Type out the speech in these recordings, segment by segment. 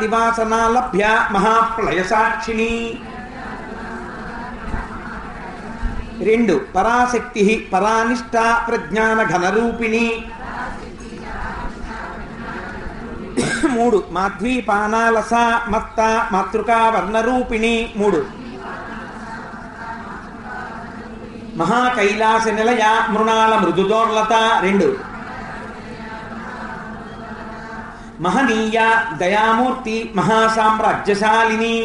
దివాసనా లభ్య మహాప్రళయ సాక్షిణి. 2 పరాశక్తి పరానిష్ట ప్రజ్ఞాన ఘనరూపిణి. 3 మాధ్వీపానాలస మత్త మాతృకా వర్ణరూపిణి. 3 మహాకైలాస నిలయ మృణాళ మృదుదోర్లత. 2 మహనీయ దయామూర్తి మహాసామ్రాజ్యశాలిని.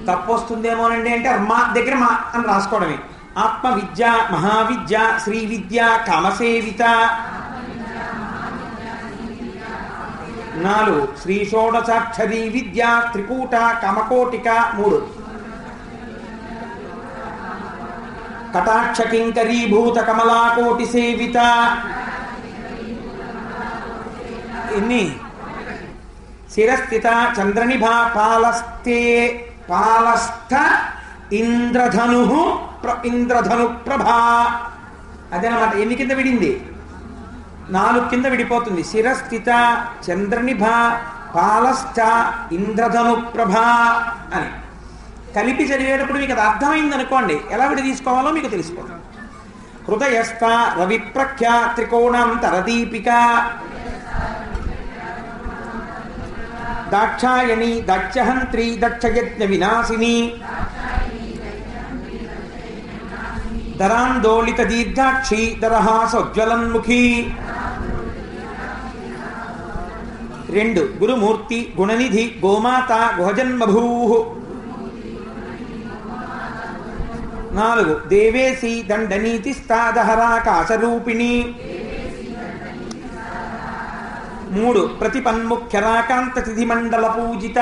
తప్పొస్తుందేమోనండి అంటే మా దగ్గర మా అని రాసుకోవడమే. ఆత్మ విద్య మహావిద్య శ్రీ విద్య కామసేవిత. 4 శ్రీ షోడశాక్షరీ విద్య త్రికూట కామకోటిక. 3 కటాక్ష కింకరీభూత కమలాకోటి సేవిత. ఎన్ని? శిరస్థిత చంద్రనిభా పాలస్థ ఇంద్రధను ఇంద్రధను ప్రభా. అదేనమాట. ఎన్ని కింద విడింది? 4 కింద విడిపోతుంది. శిరస్థిత చంద్రనిభ పాలస్థ ఇంద్రధను ప్రభా అని కలిపి చదివేటప్పుడు మీకు అది అర్థమైంది అనుకోండి, ఎలా విడి తీసుకోవాలో మీకు తెలిసిపోతుంది. హృదయస్థ రవిప్రఖ్య త్రికోణాంతరదీపిక. దాక్షాయణి దక్షహంత్రి దక్షయజ్ఞ వినాశిని. దరాందోళిత దీర్ఘాక్షి దరహాసోజ్వలన్ముఖి. 2 గురుమూర్తి గుణనిధి గోమాత గుహజన్మభూ. 4 దేవేశీ దండనీతిస్తాదహరాకాశరూపిణి. 3 ప్రతిపన్ముఖ్యరాకాంత తిథి మండల పూజిత.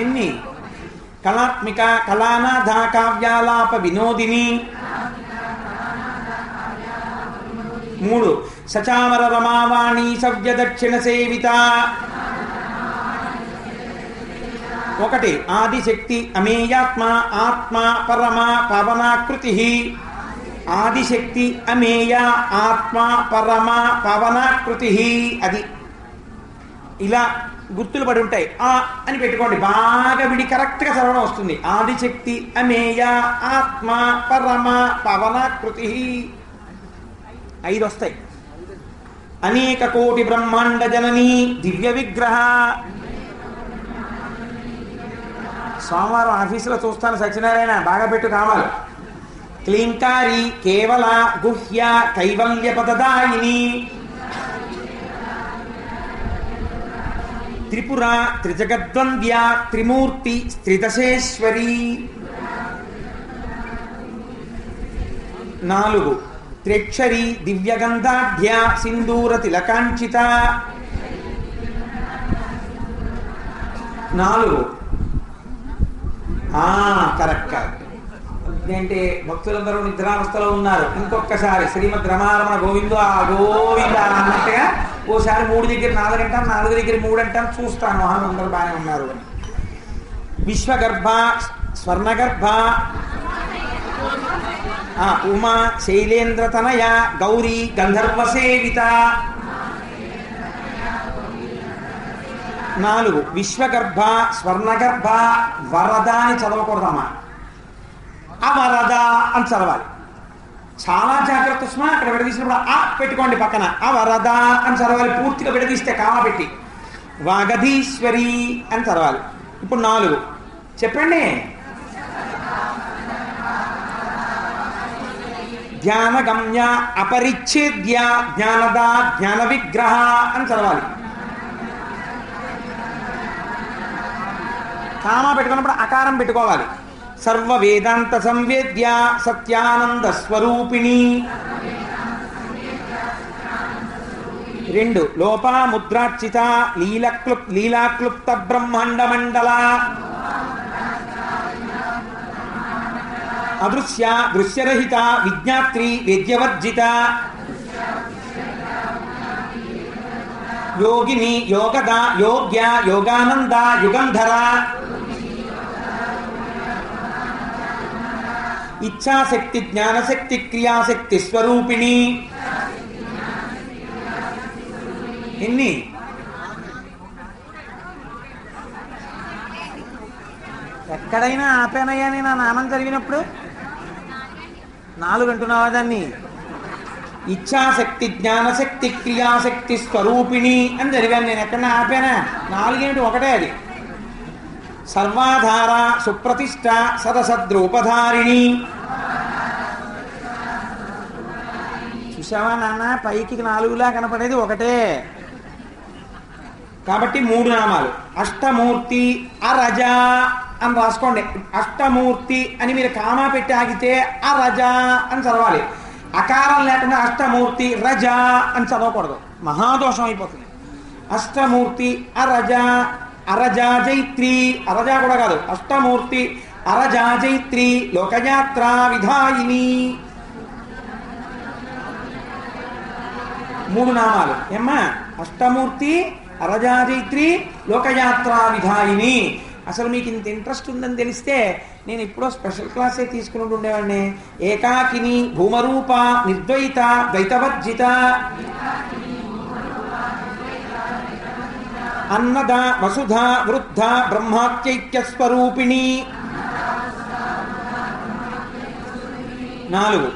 ఎన్ని? కళాత్మిక కళానాథ కావ్యాలాప వినోదిని. 3 సచామర రమావాణి సవ్య దక్షిణ సేవిత. 1 ఆదిశక్తి అమేయాత్మ ఆత్మ పరమ పవనాకృతి. ఆదిశక్తి అమేయ ఆత్మ పరమ పవనాకృతి. అది ఇలా గుర్తులు పడి ఉంటాయి. ఆ అని పెట్టుకోండి, బాగా విడి కరెక్ట్గా చదవడం వస్తుంది. ఆదిశక్తి అమేయ ఆత్మ పరమ పవనాకృతి 5 వస్తాయి. అనేక కోటి బ్రహ్మాండ జనని దివ్య విగ్రహ. సోమవారం ఆఫీసులో చూస్తాను సత్యనారాయణ, బాగా పెట్టు కావాలి. క్లీంకారి కేవల గుహ్య కైవల్య పదదాయిని. త్రిపుర త్రిజగద్వంద్య త్రిమూర్తి త్రిదశేశ్వరి. 4 త్రిక్షరి దివ్యగంధాఢ్య సింధూర తిలకాంచిత. 4 కరెక్ట్. ఏంటంటే భక్తులందరూ నిద్రావస్థలో ఉన్నారు. ఇంకొకసారి శ్రీమద్ రమారమణ గోవిందు ఆ గోవింద అన్నట్టుగా ఓసారి 3 దగ్గర 4 అంటాం, 4 దగ్గర 3 అంటాం. చూస్తాను అందరూ బాగానే ఉన్నారు అని. విశ్వగర్భ స్వర్ణగర్భ ఉమా శైలేంద్ర తనయ గౌరీ గంధర్వ సేవిత. 4 విశ్వగర్భ స్వర్ణగర్భ వరద అని చదవకూడదమ్మా, అవరద అని చదవాలి. చాలా జాగ్రత్త సుమా. అక్కడ విడదీసినప్పుడు ఆ పెట్టుకోండి పక్కన, అవరద అని చదవాలి. పూర్తిగా విడదీస్తే కామా పెట్టి వాగధీశ్వరి అని చదవాలి. ఇప్పుడు 4 చెప్పండి. ధ్యానగమ్య అపరిచ్ఛేద్య జ్ఞానద జ్ఞాన విగ్రహ అని చదవాలి. కామా పెట్టుకున్నప్పుడు అకారం పెట్టుకోవాలి. సర్వ వేదాంత సంవేద్య సత్యానంద స్వరూపిణి. 2 లోపాముద్రార్చిత లీలాక్లుప్త బ్రహ్మాండ మండల. అదృశ్య దృశ్యరహిత విజ్ఞాత్రి వేద్యవర్జిత. యోగిని యోగద యోగ్య యోగానంద యుగంధర. ఇచ్ఛాశక్తి జ్ఞానశక్తి క్రియాశక్తి స్వరూపిణి. 5 ఎన్ని? ఎక్కడైనా ఆపానయ్యా నేను ఆ నామం చదివినప్పుడు? 4 అంటున్నావా దాన్ని? ఇచ్ఛాశక్తి, జ్ఞానశక్తి, క్రియాశక్తి స్వరూపిణి అని చదివాను నేను. ఎక్కడన్నా ఆపానా? 4 ఏమిటి? ఒకటే అది. సర్వాధార సుప్రతిష్ట సదసద్రూపధారిణి. చూసావా నాన్న, పైకి 4లా కనపడేది ఒకటే. కాబట్టి 3 నామాలు. అష్టమూర్తి అరజ అని రాసుకోండి. అష్టమూర్తి అని మీరు కామా పెట్టి ఆగితే అరజ అని చదవాలి. అకారం లేకుండా అష్టమూర్తి రజ అని చదవకూడదు, మహాదోషం అయిపోతుంది. అష్టమూర్తి అరజ, అరజాజైత్రి, అరజా కూడా కాదు, అష్టమూర్తి అరజాజైత్రి లోకయాత్రా విధాయిని. 3 నామాలు ఏమ్మా? అష్టమూర్తి, అరజాజైత్రి, లోకయాత్రా విధాయిని. అసలు మీకు ఇంత ఇంట్రెస్ట్ ఉందని తెలిస్తే నేను ఎప్పుడో స్పెషల్ క్లాసే తీసుకుని ఉండేవాడిని. ఏకాకిని, భూమరూప, నిర్ద్వైత, ద్వైతవర్జిత, అన్నద, వసుధ, వృద్ధ, బ్రహ్మాత్యైక్యస్వరూపిణి. 4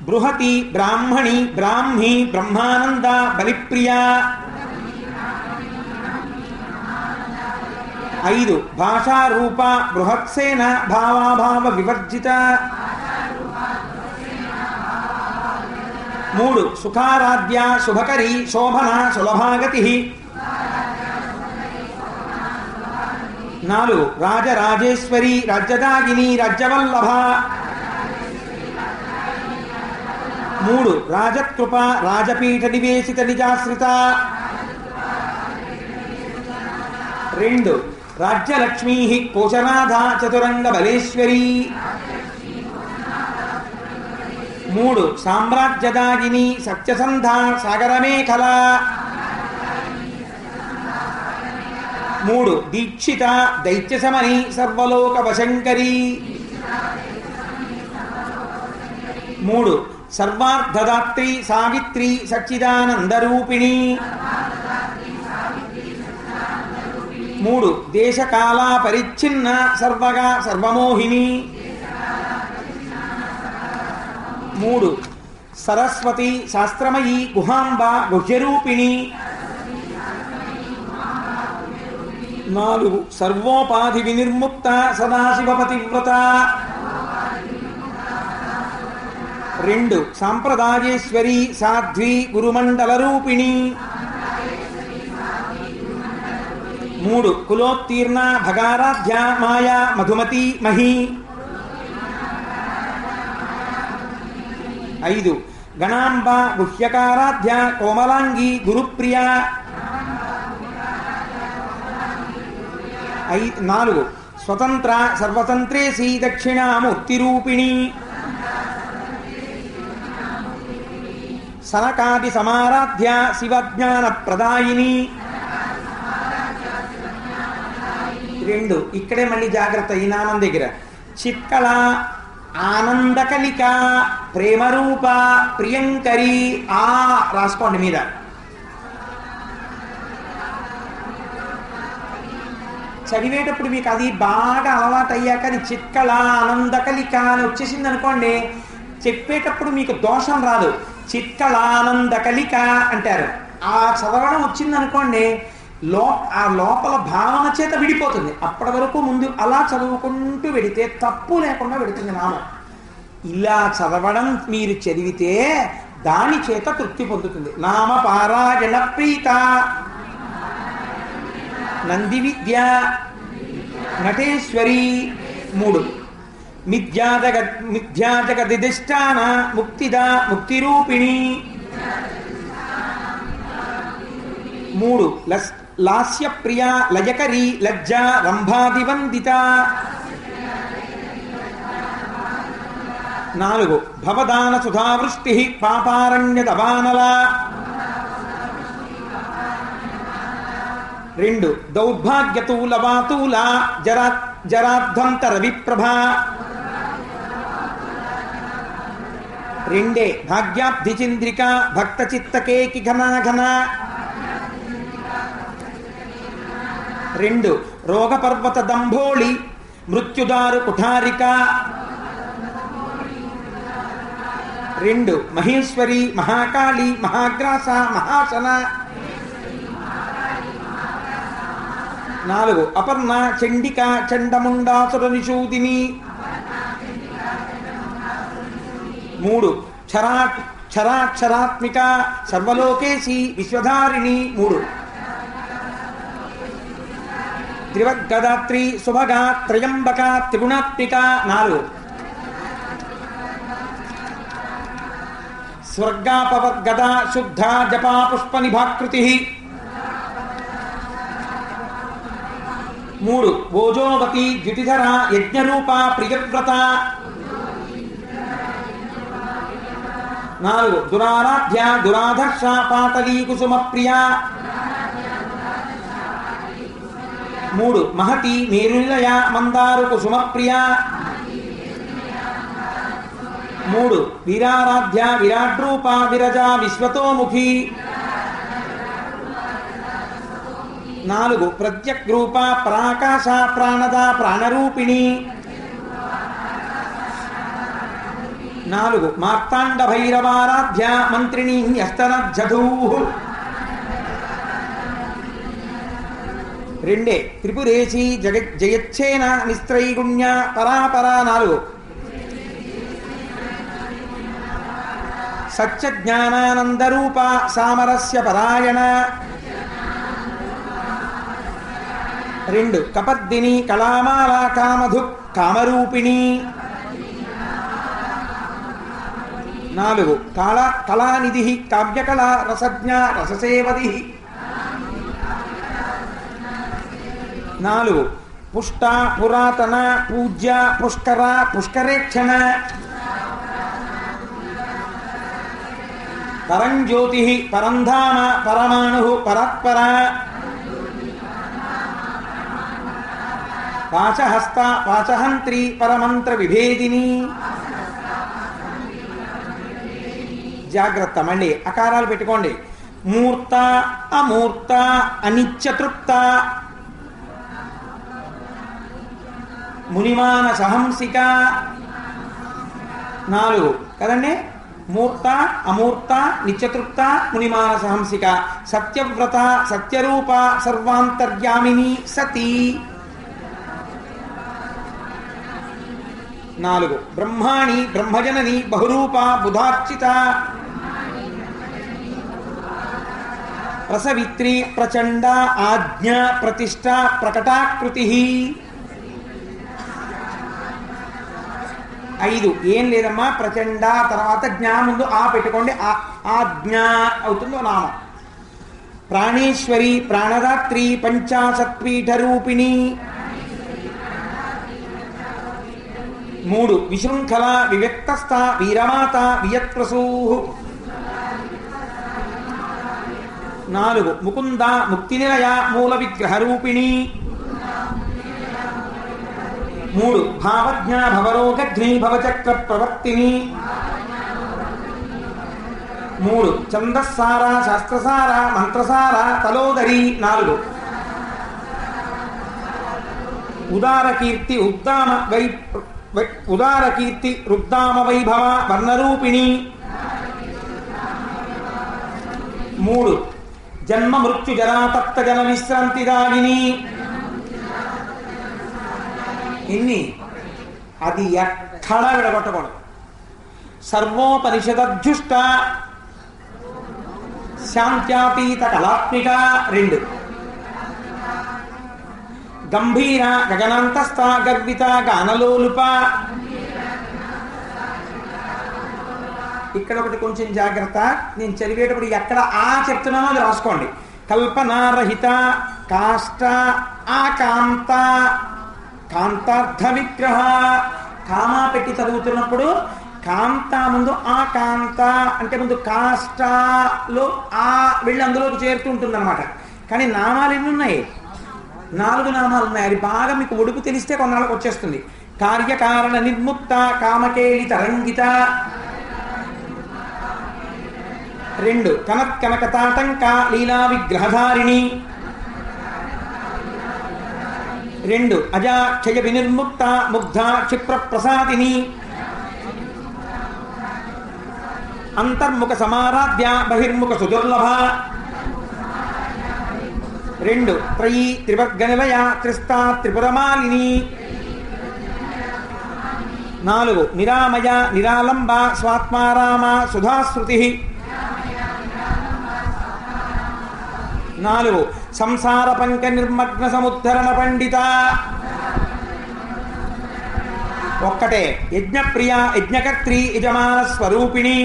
బృహతి, బ్రాహ్మణి, బ్రాహ్మి, బ్రహ్మానంద, బలిప్రియ. 5 భాషారూప, బృహత్సేన, భావాభావ వివర్జిత. 3 సుఖారాధ్య, శుభకరి, శోభన, సులభాగతి. 4 రాజరాజేశ్వరి, రాజ్యదాగిని, రాజ్యవల్లభ. 3 రాజకృప, రాజపీఠ నివేశిత నిజాశ్రిత. 2 రాజ్యలక్ష్మీ, కోశనాథ, చతురంగ బలేశ్వరి. 3 సామ్రాజ్యదాగిని, సత్యసంధ, సాగరమేఖల. 3 దీక్షిత, దైత్యశమని, సర్వలోక వశంకరి. 3 సర్వార్థదాత్రి, సావిత్రి, సచ్చిదానందరూపిణి. 3 దేశకాల పరిచ్ఛిన్న, సర్వగా సర్వమోహిని. 3 సరస్వతి, శాస్త్రమయీ, గుహాంబ, గుహ్యరూపిణి. 4 సర్వోపాధి వినిర్ముక్త, సదాశివపతివ్రత. 2 సాంప్రదాయేశ్వరి, సాధ్వి, గురుమండల రూపిణి. 3 కులోత్తీర్ణ, భగారాధ్య, మాయా, మధుమతి, మహి. 5 గణాంబ, గుహ్యకారాధ్య, కోమలాంగి, గురుప్రియ. 4 స్వతంత్ర, సర్వతంత్రేసి, దక్షిణామూర్తిరూపిణి. సనకాది సమారాధ్య, శివజ్ఞాన ప్రదాయిని. 2 ఇక్కడే మళ్ళీ జాగ్రత్త ఈ నామం దగ్గర. చిత్కళ, ఆనందకలిక, ప్రేమరూప, ప్రియంకరి. ఆ రాసుకోండి మీద. చదివేటప్పుడు మీకు అది బాగా అలవాటు అయ్యాక అది చిత్కళ, ఆనందకలిక అని వచ్చేసింది అనుకోండి, చెప్పేటప్పుడు మీకు దోషం రాదు. చిత్కళానందకలిక అంటారు. ఆ చదవడం వచ్చిందనుకోండి, ఆ లోపల భావన చేత విడిపోతుంది. అప్పటి వరకు ముందు అలా చదువుకుంటూ వెడితే తప్పు లేకుండా వెడుతుంది నామం. ఇలా చదవడం మీరు చదివితే దాని చేత తృప్తి పొందుతుంది. నామ పారాయణ ప్రీత, నంది విద్య, నటేశ్వరి. 3 మిథ్యాజగదిష్టాన, ముక్తిద, ముక్తిరూపిణి. 3 లాస్యప్రియ, లయకరి, లజ్జ, రంభాదివందిత. 4 భవదాన సుధావృష్టి, పాపారణ్య దవానల. 2 దౌర్భాగ్యతూల వాతూల, జరాధ్వంతర విప్రభ. 2 భాగ్యాబ్ధి చంద్రిక, భక్త చిత్తకేకి ఘనాఘన. 2 రోగపర్వత దంభోళి మృత్యుదారు కుఠారిక 2 మహేశ్వరి మహాకాళి మహాగ్రాస మహాసన 4 అపర్ణ చండిక చండముండాసుర నిషూదిని 3 క్షరాక్షరాత్మిక సర్వలోకేశి విశ్వధారిణి 3 త్రివగ్గదాత్రి సుభగా త్రయంబక త్రిగుణాత్మిక 4 స్వర్గాపవర్గద శుద్ధ జపా పుష్ప నిభాకృతి 3 ఓజోవతి ద్యుతిధర యజ్ఞరూప ప్రియవ్రత 4 దురారాధ్య దురాధర్ష పాటలీ కుసుమ ప్రియ 3 మహతి మేరునిలయ మందారు కుసుమ ప్రియ 3 వీరారాధ్య విరాడ్రూప విరజ విశ్వతోముఖి 4 ప్రత్యగ్రూప పరాకాశ ప్రాణద ప్రాణరూపిణి 4 మార్తాండ భైరవారాధ్య మంత్రిణీ హస్తనజ్జధూ 2 త్రిపురేశి జయచ్చేన నిస్త్రైగుణ్య పరాపర 4 సత్యజ్ఞానానందరూప సామరస్య పరాయణ 2 కపద్దిని కళామాల కామధు కామరూపిణి 4 కళానిధి కావ్యకళ రసజ్ఞ రససేవది 4 పుష్ట పురాతన పూజ్య పుష్కర పుష్కరేక్షణ పరంజ్యోతి పరంధామ పరమాణు పరాత్పర పాశహస్త పాశహంత్రి పరమంత్ర విభేదిని జాగ్రత్త మళ్ళీ అకారాలు పెట్టుకోండి మూర్త అమూర్త అనిత్యతృప్త మునిమాన సహంసిక 4 కదండి మూర్త అమూర్త నిత్యతృప్త మునిమాన సహంసిక సత్యవ్రత సత్యరూప సర్వాంతర్యామిని సతీ 4 బ్రహ్మాణి బ్రహ్మజనని బహురూప బుధార్చిత ప్రసవిత్రి ప్రచండ ఆజ్ఞ ప్రతిష్ట ప్రకటాకృతి 5 ఏం లేదమ్మా ప్రచండ తర్వాత జ్ఞా ముందు ఆ పెట్టుకోండి ఆజ్ఞ అవుతుందో నామం ప్రాణేశ్వరి ప్రాణదాత్రి పంచాశత్పీఠ రూపిణి 3 విశృంఖల వివ్యక్తస్థ వీరమాత వియత్ప్రసూ 4 ముకుంద ముక్తినిలయ మూల విగ్రహ రూపిణి 3 భావజ్ఞ భవరోగఘ్ని భవచక్ర ప్రవర్తిని 3 ఛందస్సార శాస్త్రసార మంత్రసార తలోదరి 4 ఉదారకీర్తి ఉదారకీర్తి రుద్దామ వైభవ వర్ణరూపిణి 3 జన్మ మృత్యు జరాతప్త జన విశ్రాంతిదాయిని ఇన్ని అది ఎక్కడా విడగొట్టకూడదు సర్వోపనిషదధ్యుష్ట శాంత్యాతీత కళాత్మిక 2 గంభీర గగనాంతస్థ గర్విత గానలోలుప ఇక్కడ ఒకటి కొంచెం జాగ్రత్త నేను చదివేటప్పుడు ఎక్కడ ఆ చెప్తున్నానో అది రాసుకోండి కల్పనారహిత కాష్ట ఆకాంత కాంతార్థ విగ్రహ కామా పెట్టి చదువుతున్నప్పుడు కాంత ముందు ఆ కాంత అంటే ముందు కాష్టలో ఆ వెళ్ళి అందులోకి చేరుతూ ఉంటుంది అనమాట కానీ నామాలు ఎన్ని ఉన్నాయి 4 నామాలు ఉన్నాయి అది బాగా మీకు ఒడుపు తెలిస్తే కొన్నాళ్ళకి వచ్చేస్తుంది కార్యకారణ నిర్ముక్త కామకేళి తరంగిత 2 కనత్ కనక తాటంక లీలా విగ్రహధారిణి 2 అజా క్షయ వినిర్ముక్త ముగ్ధ క్షిప్ర ప్రసాదిని అంతర్ముఖ సమారాధ్య బహిర్ముఖ సుదుర్లభ 2 త్రయీ త్రివర్గ నిలయ త్రిస్తా త్రిపురమాలిని 4 నిరామయ నిరాలంబ స్వాత్మారామ సుధాశ్రుతి 4 సంసార పంక నిర్మగ్న సముద్ధరణ పండిత 1 యజ్ఞప్రియ యజ్ఞకర్త్రి యజమాన స్వరూపిణి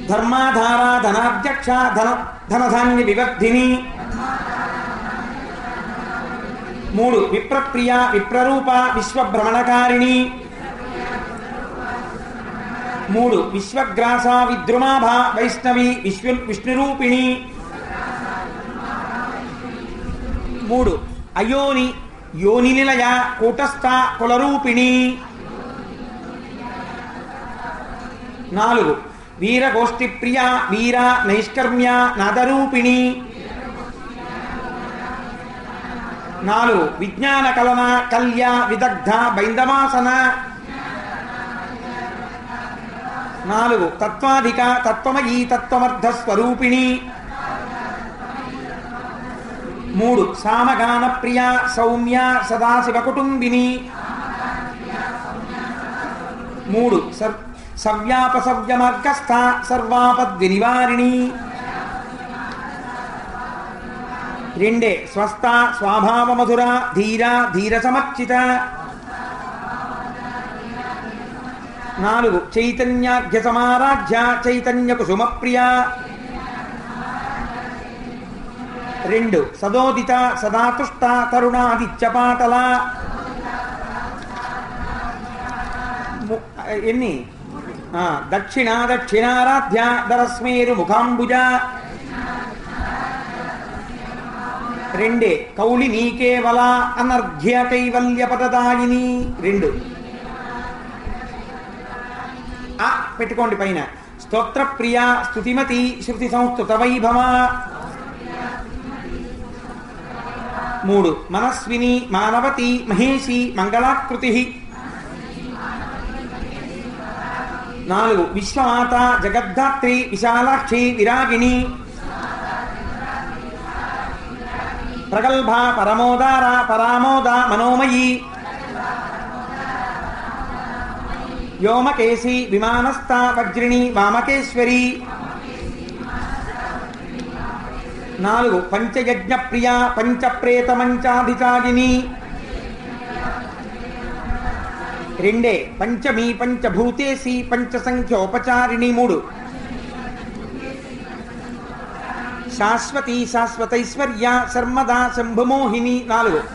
ధర్మాధార ధనాధ్యక్ష ధనధాన్య వివర్ధిని 3 విప్రప్రియ విప్రరూప విశ్వభ్రమణకారిణి 3 విశ్వగ్రాస విద్రుమాభ వైష్ణవి విష్ణురూపిణి 3 అయోని యోని నిలయ కూటస్థ కులరూపిణి 4 వీరగోష్ఠి ప్రియ వీర నైష్కర్మ్య నాదరూపిణి 4 విజ్ఞాన కలన కల్య విదగ్ధ బైందవాసన 4 తత్వాధిక తత్వమయీ తత్వమర్థ స్వరూపిణి 3 సామగాన ప్రియ సౌమ్య సదాశివ కుటుంబిని 3 సవ్యాపసవ్య మార్గస్థ సర్వాపద్వి నివారిణి 2 స్వస్థ స్వాభావ మధుర ధీర ధీర సమర్చిత 4 చైతన్యాఖ్య సమారాధ్య చైతన్య కుసుమ ప్రియ 2 సదోదిత సదాతుష్ట తరుణాదిత్య పాటల ఎన్ని దక్షిణ దక్షిణారాధ్య దరస్మేరు ముఖాంబుజ 2 కౌళినీ కేవల అనర్ఘ్య కైవల్య పదదాయిని 2 పెట్టుకోండి పైన స్తోత్ర ప్రియ స్తుతిమతి శృతి సంస్కృత వైభవ 3 మనస్విని మానవతి మహేషి మంగళాకృతి 4 విశ్వమాత జగద్ధాత్రి విశాలాక్షి విరాగిణి ప్రగల్భ పరమోదార పరామోద మనోమయీ వ్యోమకేశి విమానస్థ వజ్రిణి వామకేశ్వరి 4 పంచయజ్ఞ ప్రియ పంచప్రేత మంచాధిచారిణి 2 పంచమీ పంచభూతేసి పంచసంఖ్యోపచారిణి 3 శాశ్వతి శాశ్వతైశ్వర్య శర్మదా శంభుమోహిని 4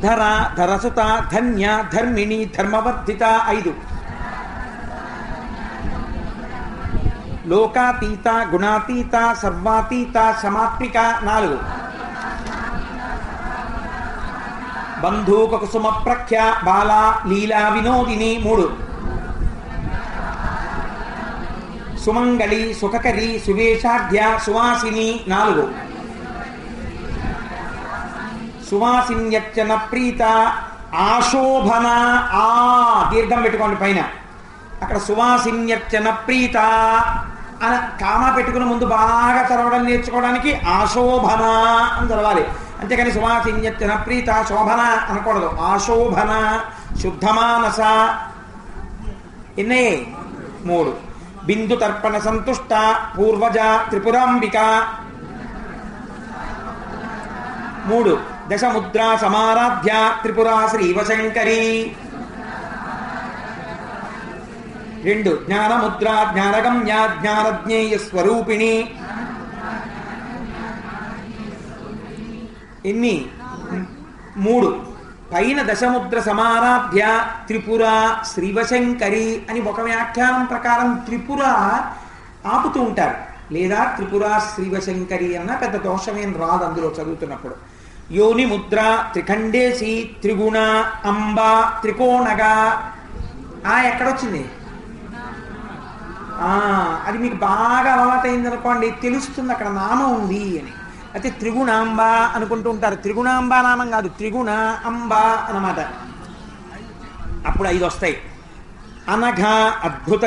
ధర ధరసుత ధన్య ధర్మిణి ధర్మవర్ధిత 5 లోకాతీత గుణాతీత సర్వాతీత సమాత్మిక 4 బంధూక కుసుమ ప్రఖ్య బాలా లీలా వినోదిని 3 సుమంగళి సుఖకరి సువేషాఢ్య సువాసిని 4 సువాసిన్యర్చన ప్రీత ఆశోభన దీర్ఘం పెట్టుకోండి పైన అక్కడ సువాసిన్యర్చన ప్రీత అని కామా పెట్టుకుని ముందు బాగా చదవడం నేర్చుకోవడానికి ఆశోభన అని చదవాలి. అంతేకాని సువాసిన్యర్చన ప్రీత శోభన అనకూడదు. ఆశోభన శుద్ధమానస ఎన్నే 3 బిందు తర్పణ సంతుష్ట పూర్వజ త్రిపురాంబిక 3 దశముద్రా సమారాధ్య త్రిపురా శ్రీవశంకరి 2 జ్ఞానముద్రా జ్ఞానగమ్య జ్ఞానజ్ఞేయ స్వరూపిణి ఎన్ని 3 పైన దశముద్ర సమారాధ్య త్రిపుర శ్రీవశంకరి అని ఒక వ్యాఖ్యానం ప్రకారం త్రిపుర ఆపుతూ ఉంటారు, లేదా త్రిపుర శ్రీవశంకరి అన్న పెద్ద దోషమేం రాదు అందులో చదువుతున్నప్పుడు. యోని ముద్ర త్రిఖండేసి త్రిగుణ అంబ త్రికోణగా ఎక్కడొచ్చింది? అది మీకు బాగా అలవాటైంది అనుకోండి, తెలుస్తుంది అక్కడ నామం ఉంది అని. అయితే త్రిగుణాంబ అనుకుంటూ ఉంటారు. త్రిగుణాంబ నామం కాదు, త్రిగుణ అంబ అన్నమాట. అప్పుడు 5 వస్తాయి. అనఘ అద్భుత